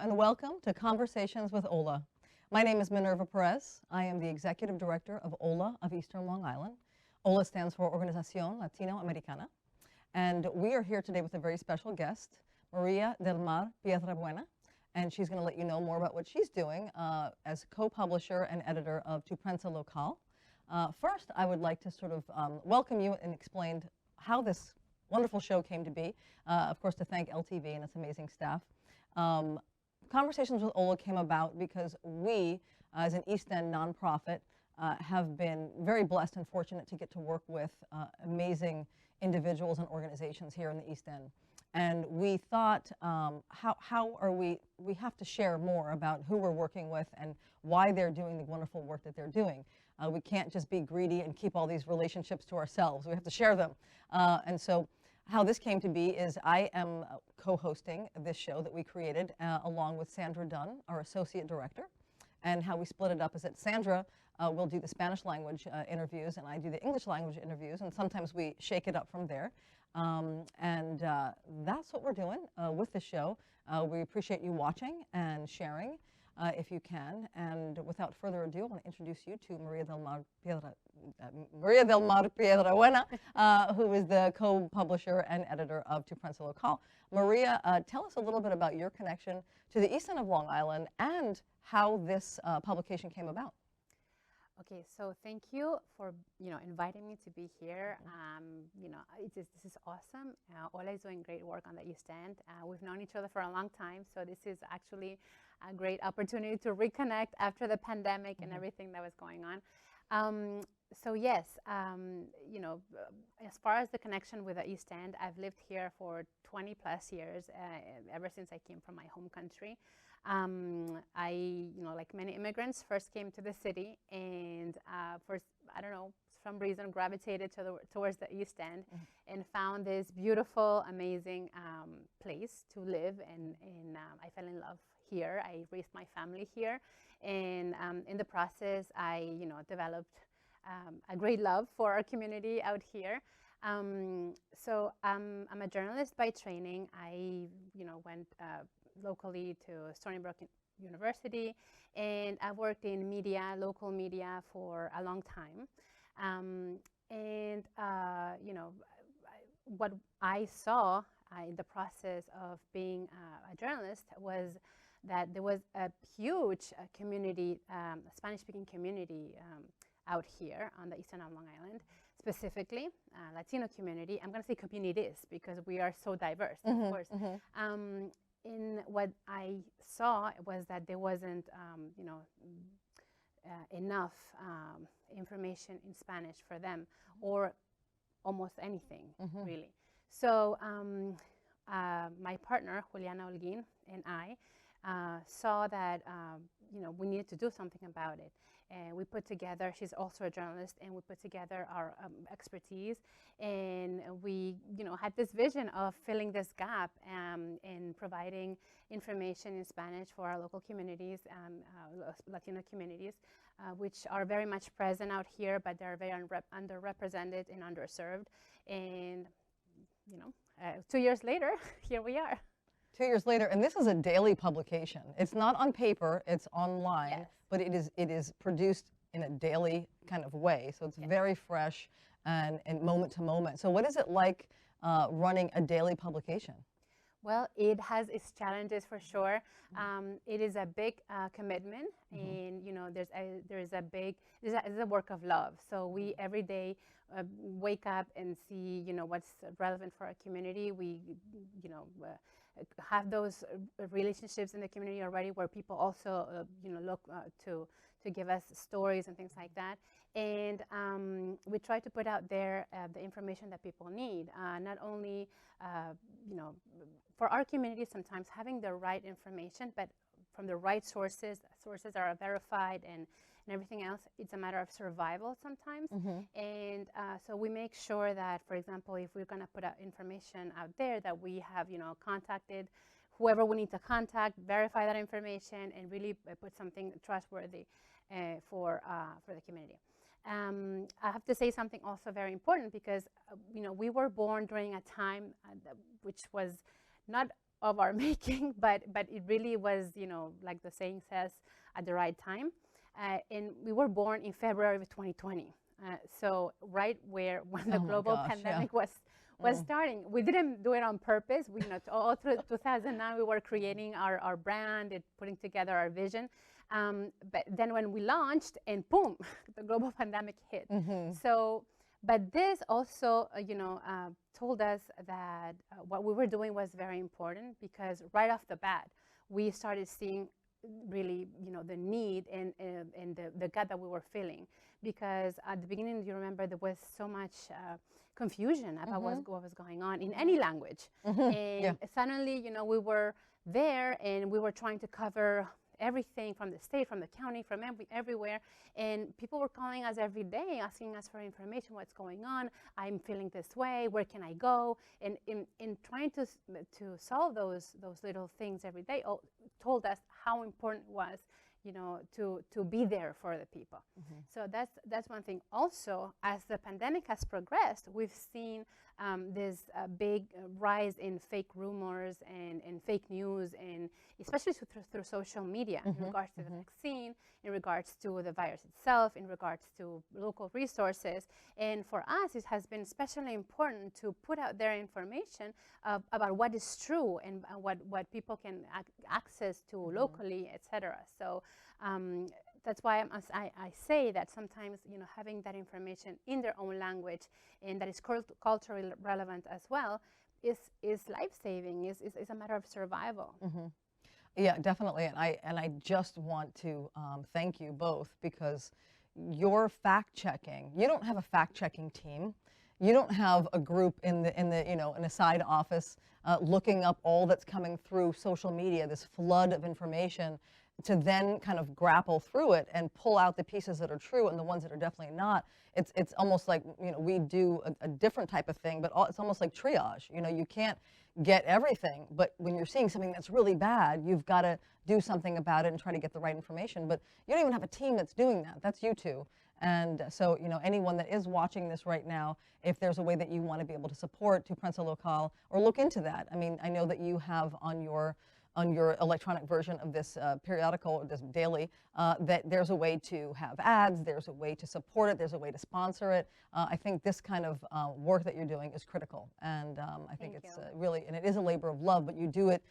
Welcome to Conversations with OLA. My name is Minerva Perez. I am the Executive Director of OLA of Eastern Long Island. OLA stands for Organización Latino Americana. And we are here today with a very special guest, Maria del Mar Piedrabuena. And she's going to let you know more about what she's doing as co-publisher and editor of Tu Prensa Local. First, I would like to sort of welcome you and explain how this wonderful show came to be. Of course, to thank LTV and its amazing staff. Conversations with OLA came about because we, as an East End nonprofit, have been very blessed and fortunate to get to work with amazing individuals and organizations here in the East End. And we thought, how are we have to share more about who we're working with and why they're doing the wonderful work that they're doing. We can't just be greedy and keep all these relationships to ourselves. We have to share them. And so how this came to be is I am co-hosting this show that we created along with Sandra Dunn, our associate director. And how we split it up is that Sandra will do the Spanish language interviews and I do the English language interviews, and sometimes we shake it up from there. That's what we're doing with the show. We appreciate you watching and sharing if you can. And without further ado, I want to introduce you to Maria del Mar Piedrabuena, who is the co-publisher and editor of Tu Prensa Local. Maria, tell us a little bit about your connection to the East End of Long Island and how this publication came about. Okay, so thank you for inviting me to be here. This is awesome. Ola is doing great work on the East End. We've known each other for a long time, so this is actually a great opportunity to reconnect after the pandemic and everything that was going on. So yes, as far as the connection with the East End, I've lived here for 20 plus years, ever since I came from my home country. I, like many immigrants, first came to the city and for, I don't know, some reason gravitated towards the East End and found this beautiful, amazing place to live. And I fell in love here. I raised my family here. And in the process, I, developed a great love for our community out here. So I'm a journalist by training. I, went locally to Stony Brook University, and I worked in media, local media, for a long time. What I saw in the process of being a journalist was that there was a huge community, Spanish-speaking community out here on the eastern of Long Island, specifically Latino community. I'm going to say communities because we are so diverse, of course. In what I saw was that there wasn't, enough information in Spanish for them, or almost anything, really. So my partner, Juliana Olgin, and I saw that, we needed to do something about it. And we put together, she's also a journalist, and we put together our expertise, and we, had this vision of filling this gap and providing information in Spanish for our local communities, Latino communities, which are very much present out here, but they're very underrepresented and underserved. And, 2 years later, here we are. 2 years later, and this is a daily publication. It's not on paper, it's online. Yes. But it is produced in a daily kind of way, so it's very fresh and moment to moment. So what is it like running a daily publication? Well, it has its challenges for sure. It is a big commitment, and there's a work of love. So we every day wake up and see what's relevant for our community. We have those relationships in the community already, where people also look to give us stories and things like that. And we try to put out there the information that people need, not only for our community, sometimes having the right information, but from the right sources. Sources are verified and everything else, it's a matter of survival sometimes. And so we make sure that, for example, if we're going to put out information out there, that we have, contacted whoever we need to contact, verify that information, and really put something trustworthy for the community. I have to say something also very important, because we were born during a time which was not of our making, but it really was, like the saying says, at the right time. And we were born in February of 2020. So right when the global pandemic was starting. We didn't do it on purpose. We, all through 2009, we were creating our brand and putting together our vision. But then when we launched, and boom, the global pandemic hit. So, but this also, told us that what we were doing was very important, because right off the bat, we started seeing really, the need and the gap that we were feeling. Because at the beginning, you remember, there was so much confusion about what was going on in any language. And suddenly, we were there, and we were trying to cover everything from the state, from the county, from everywhere. And people were calling us every day, asking us for information, what's going on, I'm feeling this way, where can I go? And in trying to solve those little things every day, told us how important it was, to be there for the people. So that's one thing. Also, as the pandemic has progressed, we've seen this big rise in fake rumors and fake news, and especially through social media, in regards to the vaccine, in regards to the virus itself, in regards to local resources. And for us, it has been especially important to put out there information about what is true, and what people can access to locally, etc. So that's why I say that sometimes, having that information in their own language, and that is culturally relevant as well, is life-saving, is a matter of survival. Yeah, definitely. And I just want to thank you both, because your fact-checking, you don't have a fact-checking team. You don't have a group in a side office looking up all that's coming through social media, this flood of information, to then kind of grapple through it and pull out the pieces that are true and the ones that are definitely not. It's almost like, we do a different type of thing, but it's almost like triage. You can't get everything, but when you're seeing something that's really bad, you've got to do something about it and try to get the right information. But you don't even have a team that's doing that. That's you two. And so, anyone that is watching this right now, if there's a way that you want to be able to support Tu Prensa Local, or look into that. I mean, I know that you have on your electronic version of this periodical, this daily, that there's a way to have ads, there's a way to support it, there's a way to sponsor it. I think this kind of work that you're doing is critical. And I think it's really, and it is a labor of love, but you do it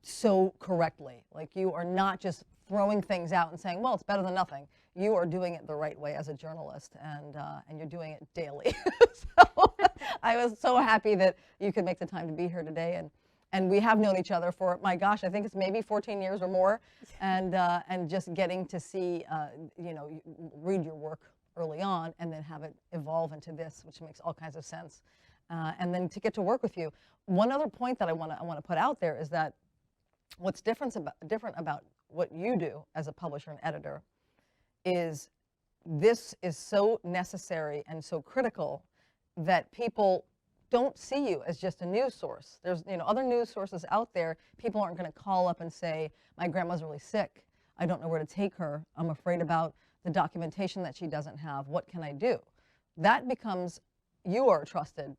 so correctly. Like, you are not just throwing things out and saying, well, it's better than nothing. You are doing it the right way as a journalist, and you're doing it daily. So I was so happy that you could make the time to be here today. And we have known each other for, my gosh, I think it's maybe 14 years or more. And just getting to see, read your work early on, and then have it evolve into this, which makes all kinds of sense. And then to get to work with you. One other point that I want to put out there is that what's different about what you do as a publisher and editor is this is so necessary and so critical that people don't see you as just a news source. There's other news sources out there. People aren't going to call up and say, my grandma's really sick. I don't know where to take her. I'm afraid about the documentation that she doesn't have. What can I do? That becomes, you are a trusted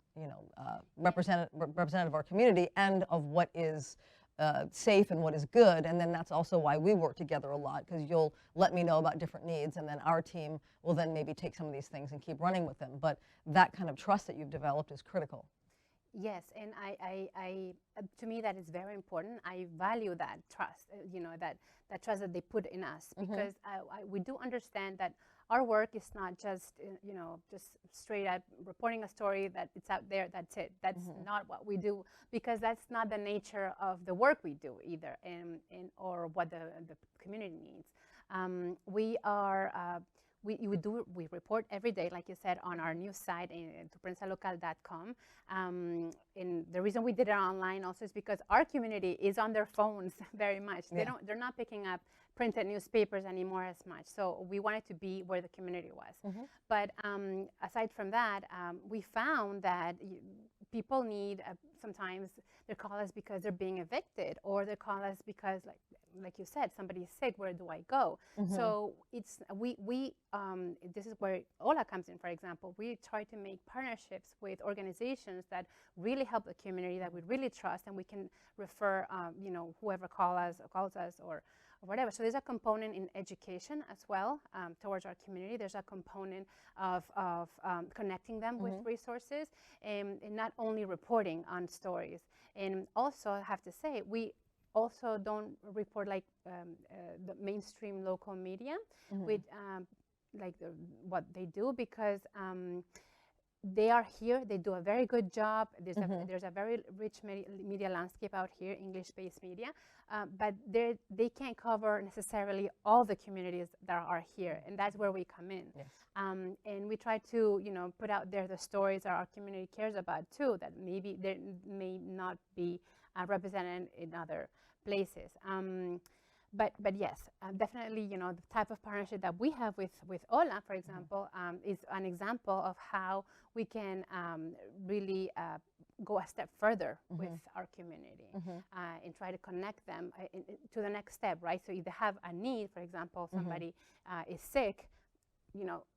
representative of our community and of what is safe and what is good. And then that's also why we work together a lot, because you'll let me know about different needs, and then our team will then maybe take some of these things and keep running with them. But that kind of trust that you've developed is critical. Yes, and I to me, that is very important. I value that trust, that trust that they put in us, because we do understand that our work is not just, just straight up reporting a story that it's out there, that's it. That's not what we do, because that's not the nature of the work we do either, or what the community needs. We report every day, like you said, on our news site, tuprensalocal.com. And the reason we did it online also is because our community is on their phones very much. They're not picking up printed newspapers anymore as much. So we wanted to be where the community was. But aside from that, we found that people need sometimes they call us because they're being evicted, or they call us because, like you said, somebody is sick. Where do I go? So it's this is where OLA comes in. For example, we try to make partnerships with organizations that really help the community, that we really trust, and we can refer whoever calls us or whatever. So there's a component in education as well towards our community. There's a component of connecting them with resources, and not only reporting on stories. And also, I have to say, we also don't report like the mainstream local media with what they do, because they are here. They do a very good job. There's a very rich media landscape out here, English-based media, but they can't cover necessarily all the communities that are here, and that's where we come in. Yes. And we try to, put out there the stories that our community cares about too, that maybe they may not be represented in other places. But yes, definitely, the type of partnership that we have with OLA, for example, is an example of how we can really go a step further with our community and try to connect them to the next step, right? So if they have a need, for example, somebody is sick,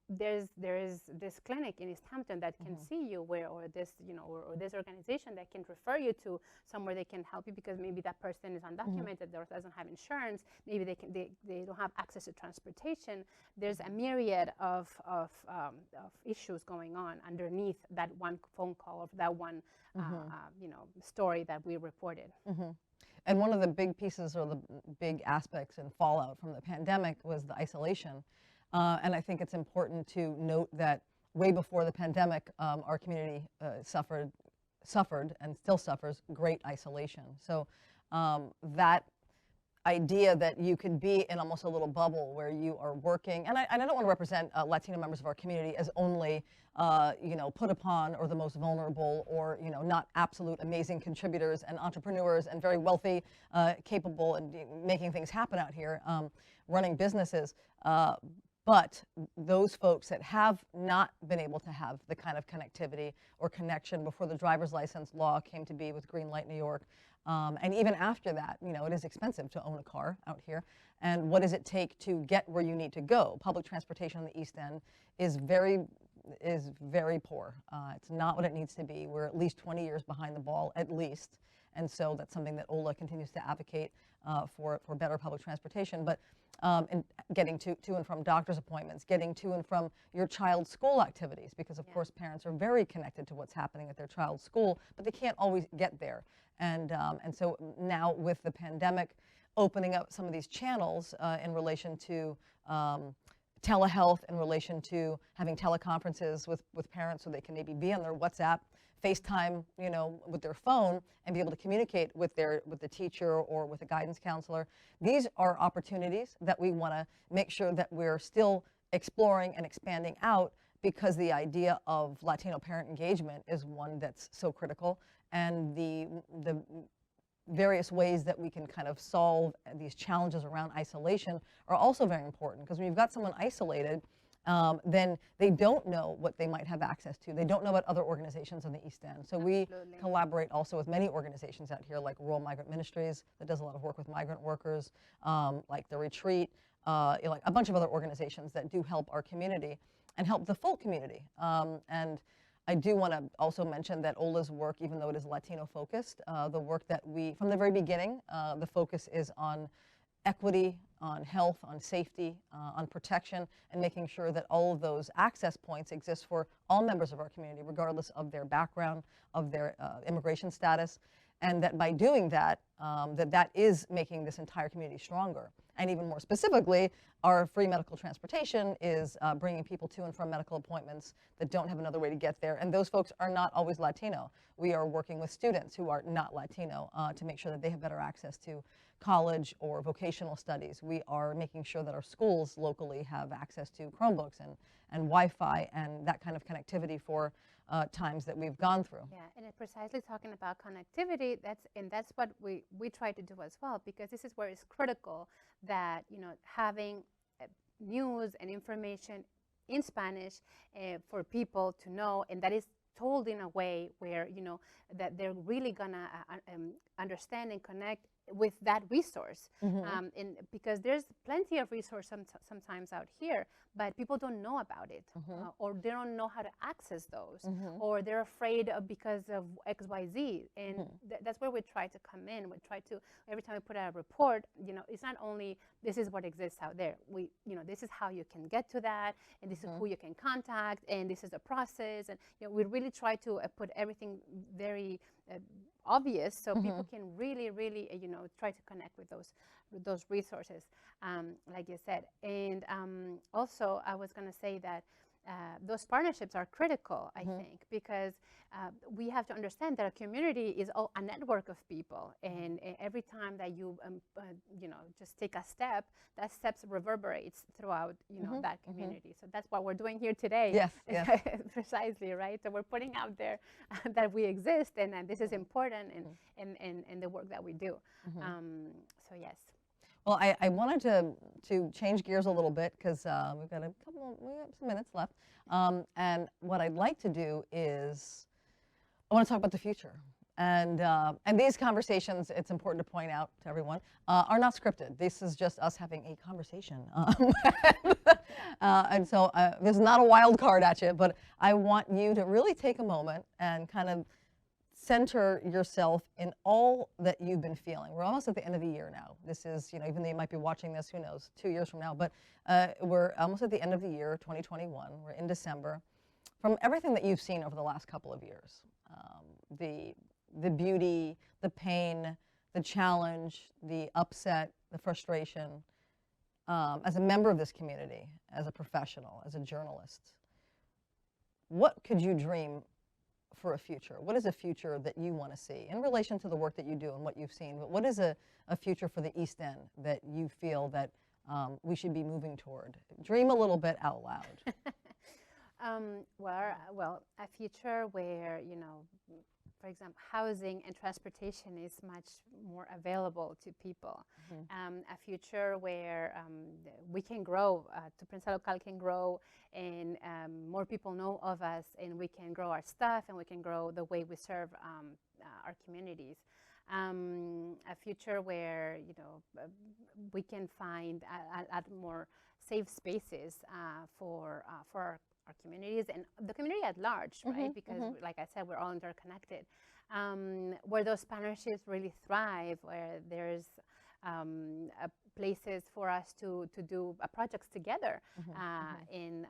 there is this clinic in East Hampton that can see you, or this organization that can refer you to somewhere they can help you, because maybe that person is undocumented or doesn't have insurance. Maybe they don't have access to transportation. There's a myriad of issues going on underneath that one phone call, or that one story that we reported. And one of the big pieces, or the big aspects and fallout from the pandemic, was the isolation. And I think it's important to note that way before the pandemic, our community suffered and still suffers great isolation. So that idea that you could be in almost a little bubble where you are working, and I don't want to represent Latino members of our community as only put upon, or the most vulnerable, or not absolute amazing contributors and entrepreneurs and very wealthy, capable, and making things happen out here, running businesses. But those folks that have not been able to have the kind of connectivity or connection before the driver's license law came to be with Green Light New York, and even after that, it is expensive to own a car out here. And what does it take to get where you need to go? Public transportation on the East End is very poor. It's not what it needs to be. We're at least 20 years behind the ball, at least. And so that's something that OLA continues to advocate for better public transportation. But and getting to and from doctor's appointments, getting to and from your child's school activities, because of course parents are very connected to what's happening at their child's school, but they can't always get there. And so now with the pandemic opening up some of these channels in relation to telehealth, in relation to having teleconferences with parents, so they can maybe be on their WhatsApp, FaceTime, with their phone, and be able to communicate with the teacher or with a guidance counselor. These are opportunities that we want to make sure that we're still exploring and expanding out, because the idea of Latino parent engagement is one that's so critical, and the various ways that we can kind of solve these challenges around isolation are also very important, because when you've got someone isolated, then they don't know what they might have access to. They don't know about other organizations on the East End. So we collaborate also with many organizations out here, like Rural Migrant Ministries, that does a lot of work with migrant workers, like The Retreat, like a bunch of other organizations that do help our community and help the full community. And I do want to also mention that OLA's work, even though it is Latino focused, the work that we, from the very beginning, the focus is on equity, on health, on safety, on protection, and making sure that all of those access points exist for all members of our community, regardless of their background, of their immigration status, and that by doing that, that is making this entire community stronger. And even more specifically, our free medical transportation is bringing people to and from medical appointments that don't have another way to get there, and those folks are not always Latino. We are working with students who are not Latino to make sure that they have better access to college or vocational studies. We are making sure that our schools locally have access to Chromebooks and Wi-Fi and that kind of connectivity for times that we've gone through. Yeah, and precisely talking about connectivity, that's what we try to do as well, because this is where it's critical that, you know, having news and information in Spanish for people to know, and that is told in a way where, you know, that they're really gonna understand and connect with that resource. And because there's plenty of resources sometimes out here, but people don't know about it, or they don't know how to access those, or they're afraid of because of X, Y, Z. And that's where we try to come in. We try to, every time we put out a report, you know, it's not only this is what exists out there. You know, this is how you can get to that, and this is who you can contact, and this is the process. And, you know, we really try to put everything very obvious, so people can really, you know, try to connect with those resources, like you said. And also, I was going to say that those partnerships are critical, I think, because we have to understand that a community is a network of people, and every time that you, you know, just take a step, that step reverberates throughout, you know, that community. So that's what we're doing here today. Yes, yes. Precisely, right? So we're putting out there that we exist, and this is important in the work that we do. So yes. Well, I wanted to change gears a little bit because we have some minutes left. And what I'd like to do is I want to talk about the future. And these conversations, it's important to point out to everyone, are not scripted. This is just us having a conversation. And so this is not a wild card at you, but I want you to really take a moment and kind of center yourself in all that you've been feeling. We're almost at the end of the year now. This is, you know, even though you might be watching this, who knows, 2 years from now, but we're almost at the end of the year, 2021. We're in December. From everything that you've seen over the last couple of years, the beauty, the pain, the challenge, the upset, the frustration, as a member of this community, as a professional, as a journalist, what could you dream for a future? What is a future that you want to see in relation to the work that you do and what you've seen? But what is a future for the East End that you feel that we should be moving toward? Dream a little bit out loud. Well, a future where, you know, for example, housing and transportation is much more available to people. A future where we can grow, Tu Prensa Local can grow, and more people know of us, and we can grow our stuff, and we can grow the way we serve our communities. A future where, you know, we can find more safe spaces for our communities and the community at large, right? Because, like I said, we're all interconnected. Where those partnerships really thrive, where there's places for us to do projects together. And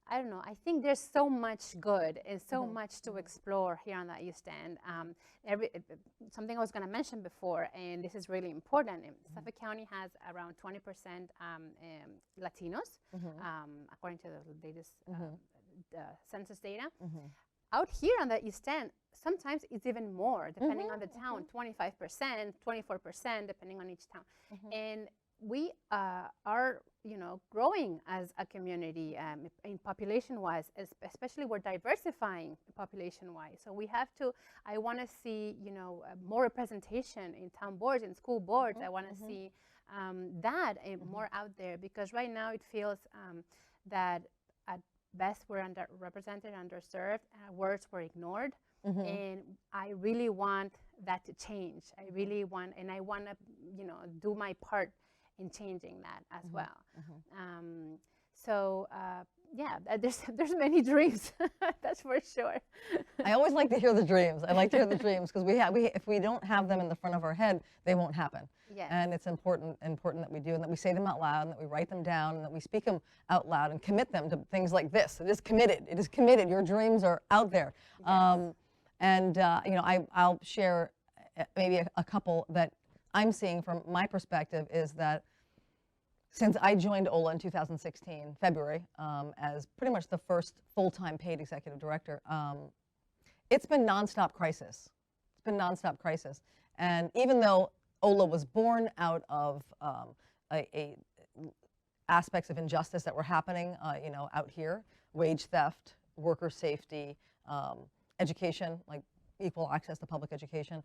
I don't know, I think there's so much good and so much to explore here on the East End. Something I was going to mention before, and this is really important, Suffolk County has around 20% Latinos, according to the latest census data. Out here on the East End, sometimes it's even more, depending on the town, 25%, 24%, depending on each town. And we are, you know, growing as a community in population-wise, especially we're diversifying population-wise. So we have to, I want to see, you know, more representation in town boards and school boards. I want to see that more out there, because right now it feels that at best we're underrepresented, underserved, words were ignored. And I really want that to change. I really want, and I want to, you know, do my part in changing that as well. So yeah, there's many dreams, that's for sure. I always like to hear the dreams. I like to hear the dreams because if we don't have them in the front of our head, they won't happen. Yes. And it's important that we do, and that we say them out loud, and that we write them down, and that we speak them out loud and commit them to things like this. It is committed. It is committed. Your dreams are out there. Yes. You know, I'll share maybe a couple that I'm seeing from my perspective is that since I joined OLA in 2016, February, as pretty much the first full-time paid executive director, it's been nonstop crisis. It's been nonstop crisis. And even though OLA was born out of aspects of injustice that were happening, out here: wage theft, worker safety, education, like equal access to public education.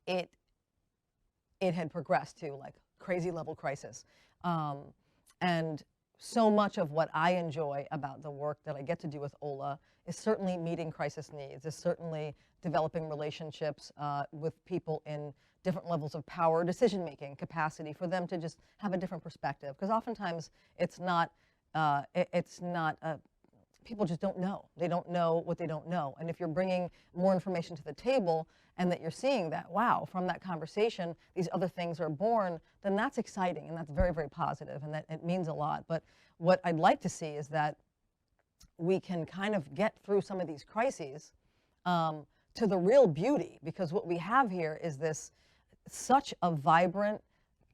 It had progressed to like crazy level crisis, and so much of what I enjoy about the work that I get to do with OLA is certainly meeting crisis needs, is certainly developing relationships with people in different levels of power, decision-making capacity, for them to just have a different perspective. Because oftentimes it's not, people just don't know. They don't know what they don't know. And if you're bringing more information to the table and that you're seeing that, wow, from that conversation, these other things are born, then that's exciting and that's very, very positive, and that it means a lot. But what I'd like to see is that we can kind of get through some of these crises to the real beauty, because what we have here is this such a vibrant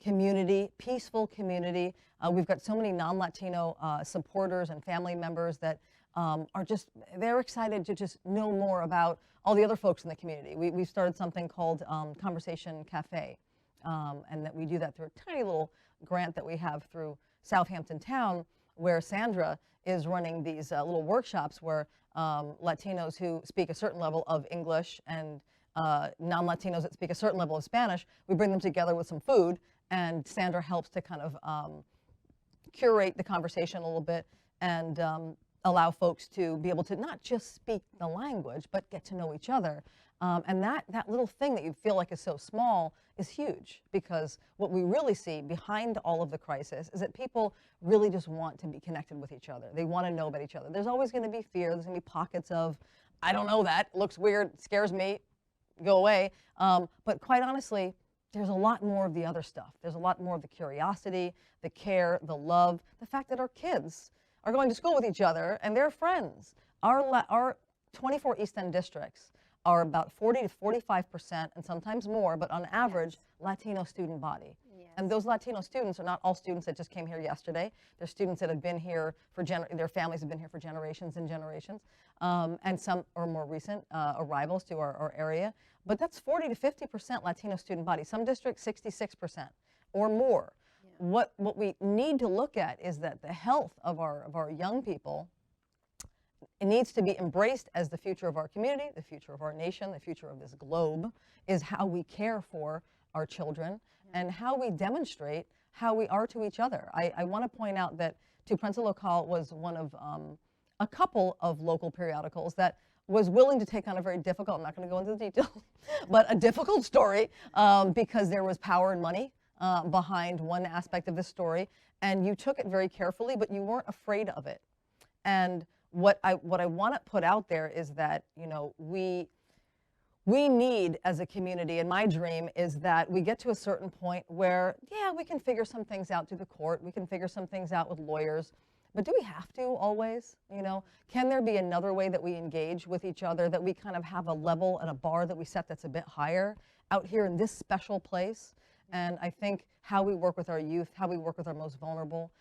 community, peaceful community. We've got so many non-Latino supporters and family members that are just, they're excited to just know more about all the other folks in the community. We've started something called Conversation Cafe, and that we do that through a tiny little grant that we have through Southampton Town, where Sandra is running these little workshops where Latinos who speak a certain level of English and non-Latinos that speak a certain level of Spanish, we bring them together with some food, and Sandra helps to kind of curate the conversation a little bit and allow folks to be able to not just speak the language, but get to know each other. And that little thing that you feel like is so small is huge, because what we really see behind all of the crisis is that people really just want to be connected with each other. They want to know about each other. There's always going to be fear. There's going to be pockets of, I don't know that, looks weird, scares me, go away. But quite honestly, there's a lot more of the other stuff. There's a lot more of the curiosity, the care, the love, the fact that our kids are going to school with each other and they're friends. Our 24 East End districts are about 40 to 45%, and sometimes more, but on average, yes, Latino student body. Yes. And those Latino students are not all students that just came here yesterday. They're students that have been here for, their families have been here for generations and generations, and some are more recent arrivals to our area. But that's 40 to 50% Latino student body. Some districts, 66% or more. Yeah. What we need to look at is that the health of our young people, it needs to be embraced as the future of our community, the future of our nation, the future of this globe, is how we care for our children and how we demonstrate how we are to each other. I want to point out that Tu Prensa Local was one of a couple of local periodicals that was willing to take on a very difficult, I'm not going to go into the details, but a difficult story because there was power and money behind one aspect of this story, and you took it very carefully, but you weren't afraid of it. And what I want to put out there is that, you know, we need as a community, and my dream is that we get to a certain point where, yeah, we can figure some things out through the court, we can figure some things out with lawyers, but do we have to always, you know? Can there be another way that we engage with each other, that we kind of have a level and a bar that we set that's a bit higher out here in this special place? And I think how we work with our youth, how we work with our most vulnerable,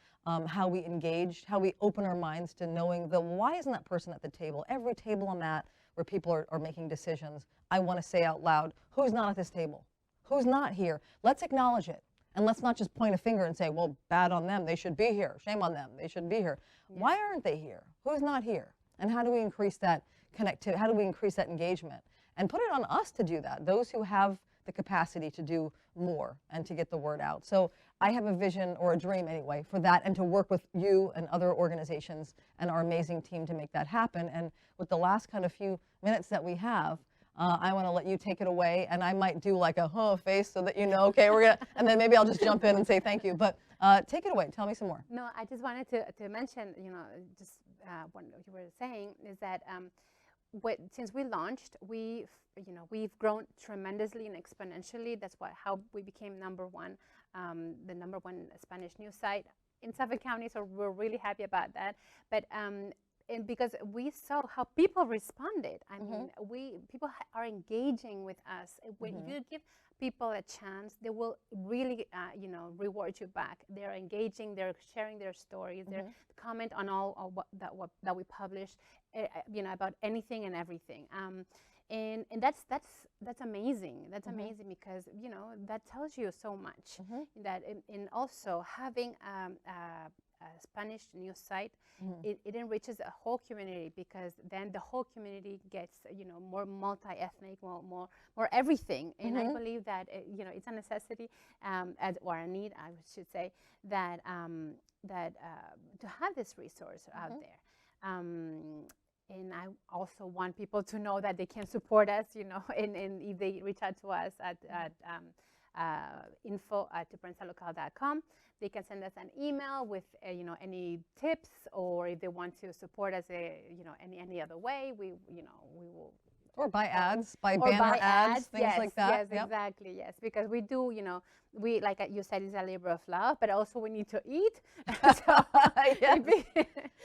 how we engage, how we open our minds to knowing the why isn't that person at the table? Every table I'm at where people are making decisions, I want to say out loud, who's not at this table? Who's not here? Let's acknowledge it. And let's not just point a finger and say, well, bad on them, they should be here. Shame on them, they should be here. Yeah. Why aren't they here? Who's not here? And how do we increase that connectivity? How do we increase that engagement? And put it on us to do that, those who have the capacity to do more and to get the word out. So I have a vision, or a dream anyway, for that, and to work with you and other organizations and our amazing team to make that happen. And with the last kind of few minutes that we have, I want to let you take it away, and I might do like a face so that you know, okay, we're gonna, and then maybe I'll just jump in and say thank you. But take it away. Tell me some more. No, I just wanted to mention, you know, just what you were saying is that since we launched, we've grown tremendously and exponentially. That's how we became the number one Spanish news site in Suffolk County. So we're really happy about that. But and because we saw how people responded. I mean, people are engaging with us. When you give people a chance, they will really, reward you back. They're engaging. They're sharing their stories. They comment on all that we publish, about anything and everything. And that's amazing. That's amazing because that tells you so much. That in also having a Spanish news site, it enriches a whole community, because then the whole community gets more multi-ethnic, more everything. And I believe that it's a necessity, or a need, I should say, that to have this resource out there. And I also want people to know that they can support us, and if they reach out to us at info@tuprensa.local.com. They can send us an email with any tips, or if they want to support us any other way, we will. Or buy ads, buy banner ads, things yes, like that. Yes, exactly, yes. Because we do, we, like you said, it's a labor of love, but also we need to eat. So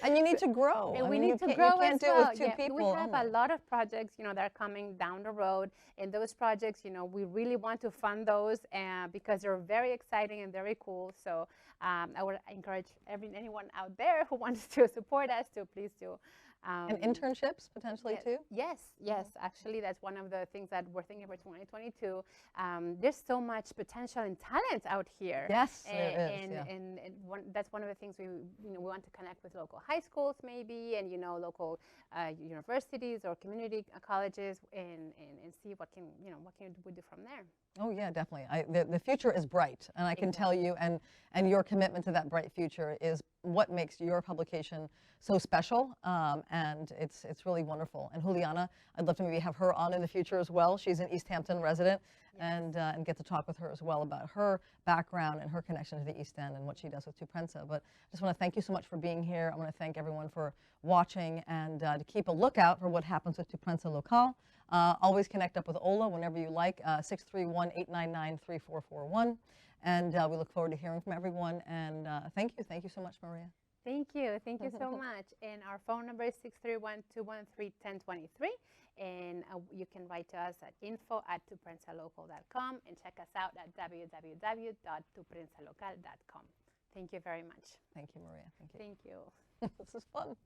and you need to grow. And we need to grow. You can't do it with two people. We have a lot of projects, that are coming down the road. And those projects, we really want to fund those because they're very exciting and very cool. So I would encourage anyone out there who wants to support us to please do. And internships potentially too? Yes. Actually, that's one of the things that we're thinking for 2022. There's so much potential and talent out here. Yes, and that's one of the things we want to connect with local high schools maybe, and local universities or community colleges, and see what can we do from there. Oh yeah, definitely. The future is bright, and I can tell you, and your commitment to that bright future is what makes your publication so special, and it's really wonderful. And Juliana, I'd love to maybe have her on in the future as well. She's an East Hampton resident, and get to talk with her as well about her background and her connection to the East End and what she does with Tu Prensa. But I just want to thank you so much for being here. I want to thank everyone for watching, and to keep a lookout for what happens with Tu Prensa Local. Always connect up with Ola whenever you like, 631-899-3441. And we look forward to hearing from everyone. And thank you so much, Maria. Thank you so much. And our phone number is 631-213-1023. And you can write to us at info@tuprensalocal.com, and check us out at www.tuprensalocal.com. Thank you very much. Thank you, Maria. Thank you. Thank you. This is fun.